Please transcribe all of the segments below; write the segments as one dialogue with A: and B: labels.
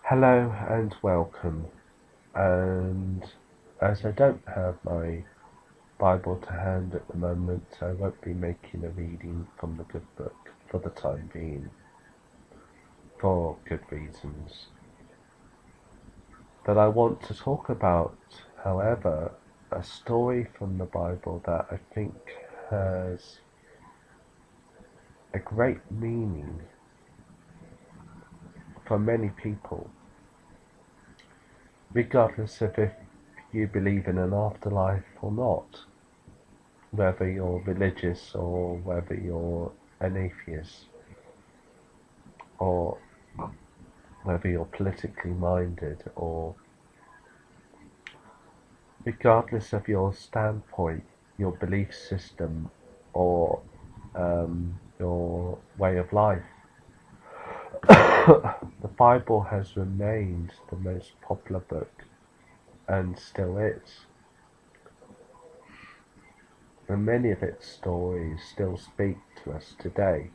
A: Hello and welcome. And as I don't have my Bible to hand at the moment, I won't be making a reading from the good book for the time being, for good reasons. But I want to talk about, however, a story from the Bible that I think has a great meaning for many people, regardless of if you believe in an afterlife or not, whether you're religious or whether you're an atheist or whether you're politically minded, or regardless of your standpoint, your belief system, or your way of life. The Bible has remained the most popular book and still is. And many of its stories still speak to us today,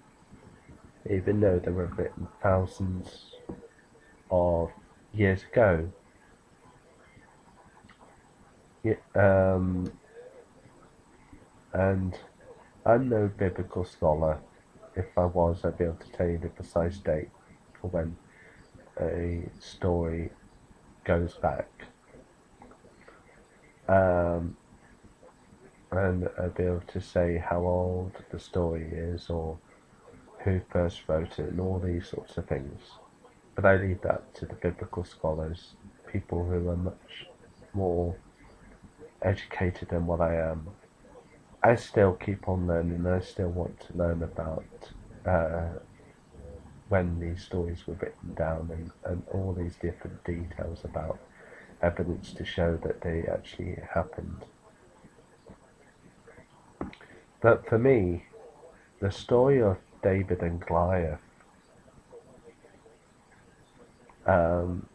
A: even though they were written thousands of years ago. And I'm no biblical scholar. If I was, I'd be able to tell you the precise date for when a story goes back. Um, and I'd be able to say how old the story is or who first wrote it and all these sorts of things. But I leave that to the biblical scholars, people who are much more educated than what I am. I still keep on learning. I still want to learn about uh, when these stories were written down and all these different details about evidence to show that they actually happened. But for me, the story of David and Goliath um,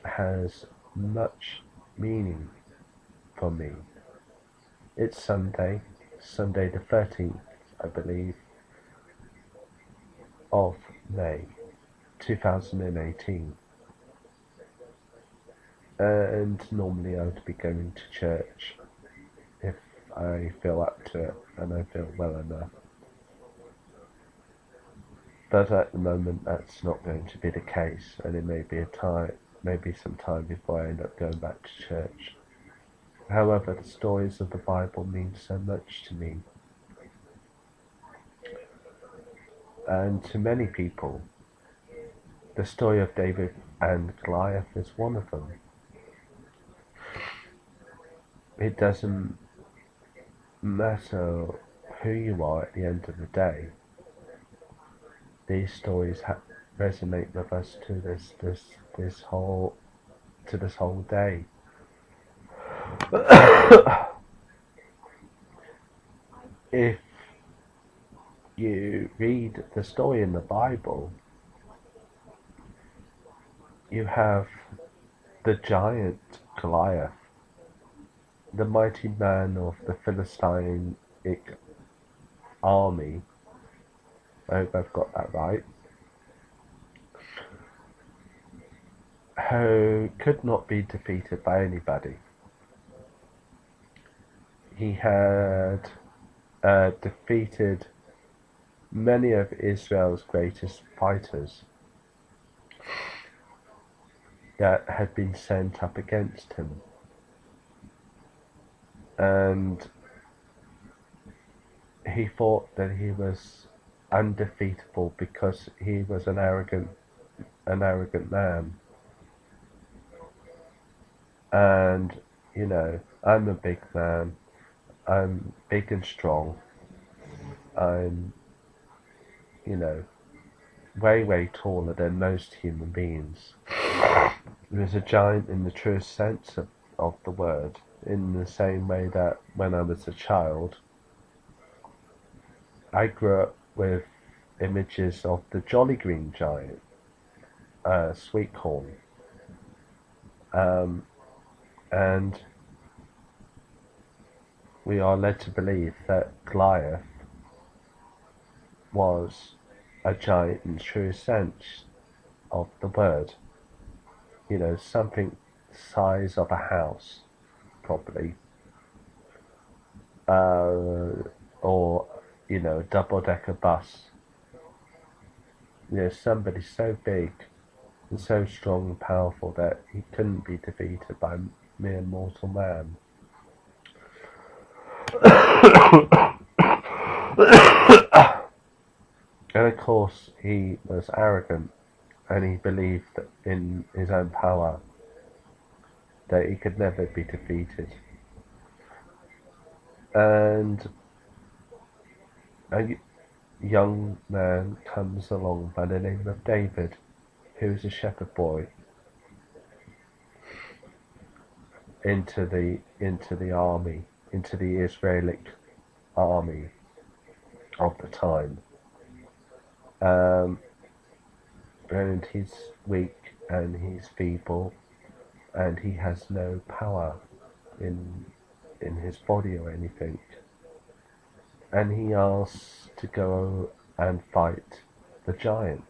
A: has much meaning for me. It's Sunday the 13th, I believe, of May 2018. And normally I would be going to church if I feel up to it and I feel well enough. But at the moment that's not going to be the case, and it may be maybe some time before I end up going back to church. However, the stories of the Bible mean so much to me. And to many people, the story of David and Goliath is one of them. It doesn't matter who you are at the end of the day. These stories resonate with us to this whole day. If you read the story in the Bible, you have the giant Goliath, the mighty man of the Philistine army. I hope I've got that right. Who could not be defeated by anybody. He had defeated many of Israel's greatest fighters that had been sent up against him. And he thought that he was undefeatable because he was an arrogant man. And, I'm a big man. I'm big and strong. I'm, way taller than most human beings. He was a giant in the truest sense of the word, in the same way that when I was a child, I grew up with images of the Jolly Green Giant, sweet corn, and we are led to believe that Goliath was a giant in the true sense of the word. something the size of a house, probably, or a double-decker bus. Somebody so big and so strong and powerful that he couldn't be defeated by mere mortal man. And of course, he was arrogant, and he believed that in his own power, that he could never be defeated. And a young man comes along by the name of David, who is a shepherd boy, into the army, into the Israeli army of the time. And he's weak and he's feeble and he has no power in his body or anything. And he asks to go and fight the giant.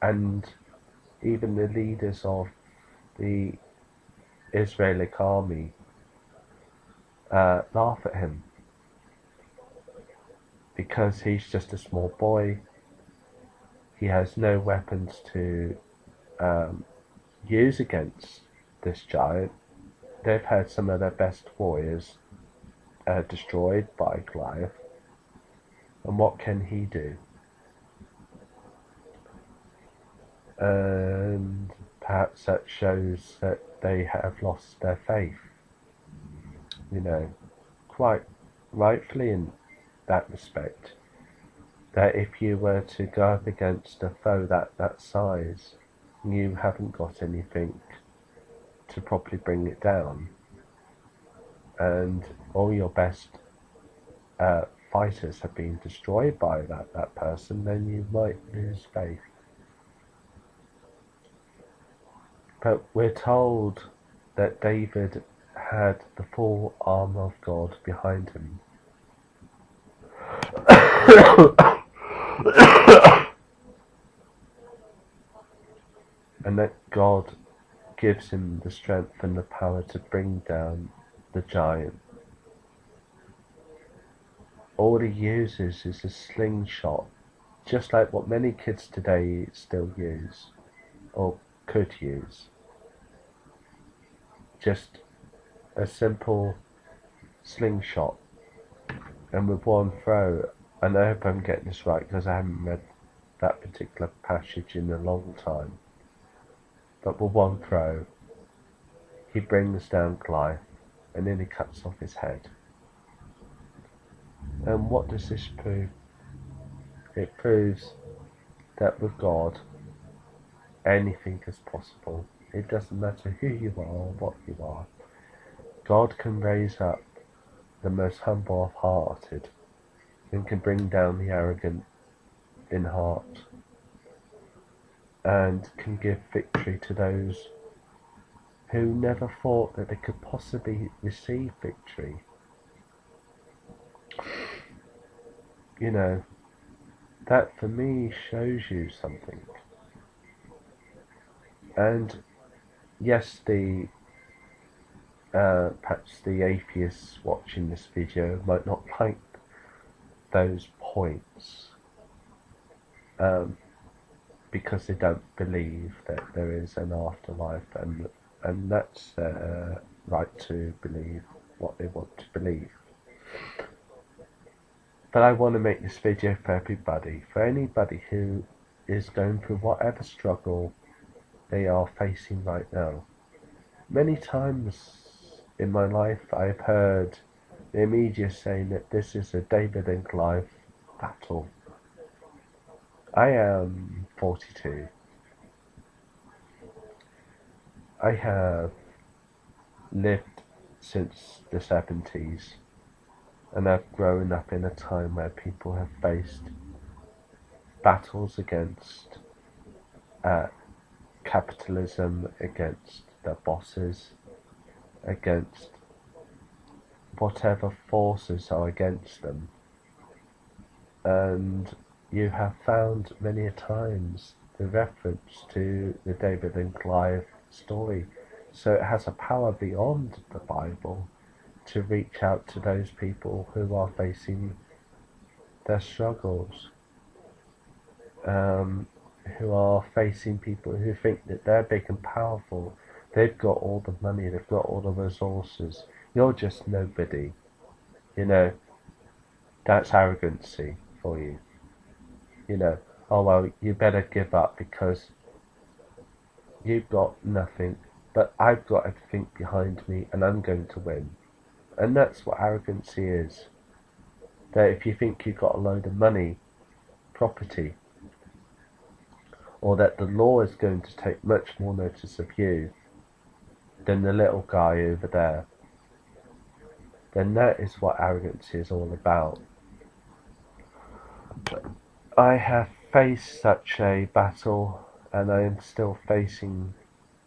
A: And even the leaders of the Israeli army laugh at him, because he's just a small boy. He has no weapons to use against this giant. They've had some of their best warriors destroyed by Goliath, and what can he do? And perhaps that shows that they have lost their faith, quite rightfully in that respect, that if you were to go up against a foe that size, you haven't got anything to properly bring it down, and all your best fighters have been destroyed by that person, then you might lose faith. But we're told that David had the full armour of God behind him. And that God gives him the strength and the power to bring down the giant. All he uses is a slingshot, just like what many kids today still use, or could use. Just a simple slingshot, and with one throw, and I hope I'm getting this right because I haven't read that particular passage in a long time, but with one throw he brings down Goliath, and then he cuts off his head. And what does this prove? It proves that with God anything is possible. It doesn't matter who you are or what you are. God can raise up the most humble of hearted, and can bring down the arrogant in heart, and can give victory to those who never thought that they could possibly receive victory. That for me shows you something. And yes, perhaps the atheists watching this video might not like those points, because they don't believe that there is an afterlife, and that's their right to believe what they want to believe. But I want to make this video for everybody, for anybody who is going through whatever struggle they are facing right now. Many times in my life I've heard the media saying that this is a David and Gloiffe battle. I am 42. I have lived since the 70s, and I've grown up in a time where people have faced battles against capitalism, against their bosses, against whatever forces are against them. And you have found many a times the reference to the David and Gloiffe story. So it has a power beyond the Bible to reach out to those people who are facing their struggles, who are facing people who think that they're big and powerful. They've got all the money, they've got all the resources. You're just nobody. You know, that's arrogancy for you. You know, oh well, you better give up because you've got nothing, but I've got everything behind me and I'm going to win. And that's what arrogancy is. That if you think you've got a load of money, property, or that the law is going to take much more notice of you than the little guy over there, then that is what arrogance is all about. I have faced such a battle, and I am still facing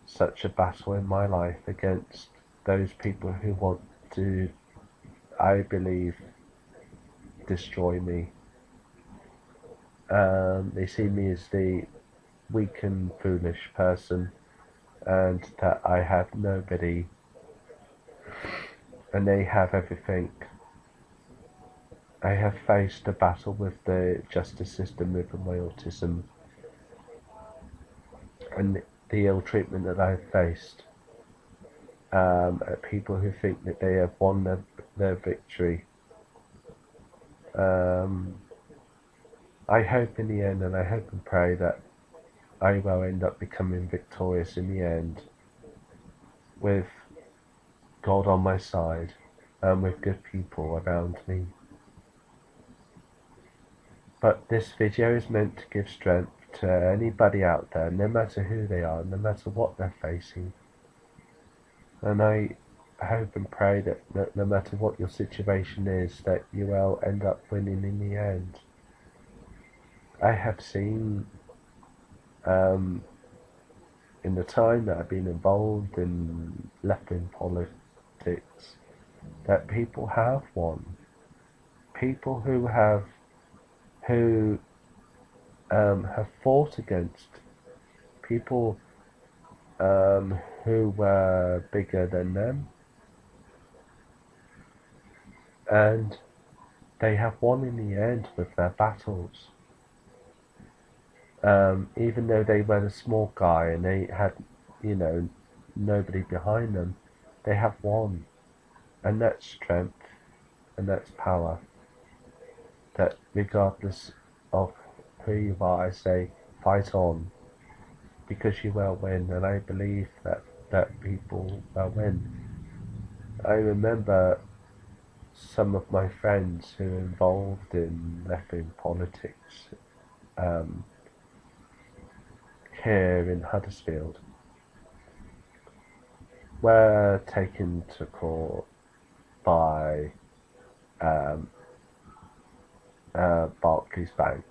A: such a battle in my life against those people who want to, I believe, destroy me. They see me as the weak and foolish person, and that I have nobody and they have everything. I have faced a battle with the justice system over my autism and the ill treatment that I've faced. People who think that they have won their victory. I hope in the end, and I hope and pray that I will end up becoming victorious in the end, with God on my side and with good people around me. But this video is meant to give strength to anybody out there, no matter who they are, no matter what they're facing. And I hope and pray that no matter what your situation is, that you will end up winning in the end. I have seen in the time that I've been involved in left-wing politics, that people have won. People who have fought against people who were bigger than them, and they have won in the end with their battles. Even though they were a small guy and they had, nobody behind them, they have won. And that's strength, and that's power. That regardless of who you are, I say, fight on, because you will win, and I believe that people will win. I remember some of my friends who were involved in left-wing politics here in Huddersfield were taken to court by Barclays Bank.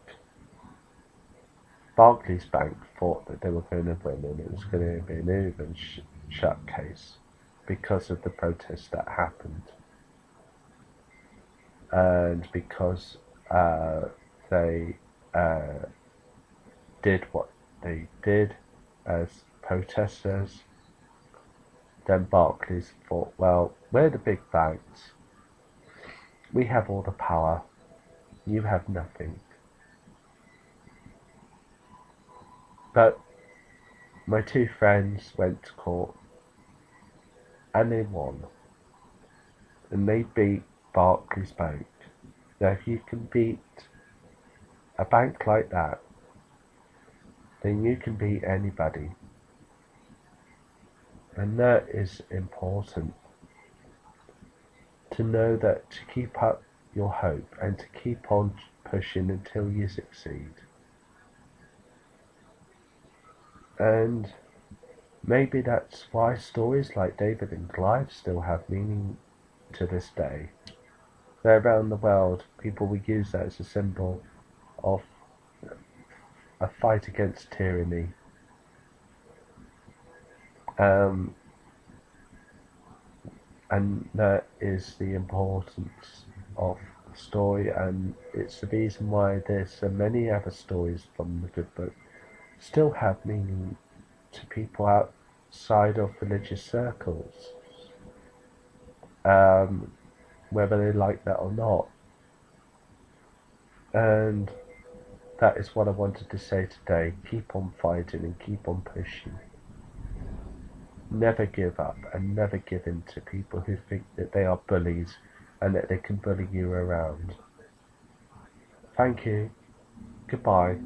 A: Barclays Bank thought that they were going to win and it was going to be an even shut case because of the protests that happened, and because they did what they did as protesters. Then Barclays thought, well, we're the big banks, we have all the power, you have nothing. But my two friends went to court and they won, and they beat Barclays Bank. Now if you can beat a bank like that, then you can beat anybody. And that is important, to know that, to keep up your hope and to keep on pushing until you succeed. And maybe that's why stories like David and Gloiffe still have meaning to this day. Where around the world people will use that as a symbol of a fight against tyranny. And that is the importance of the story, and it's the reason why there's so many other stories from the good book still have meaning to people outside of religious circles, um, whether they like that or not. And that is what I wanted to say today. Keep on fighting and keep on pushing. Never give up and never give in to people who think that they are bullies and that they can bully you around. Thank you. Goodbye.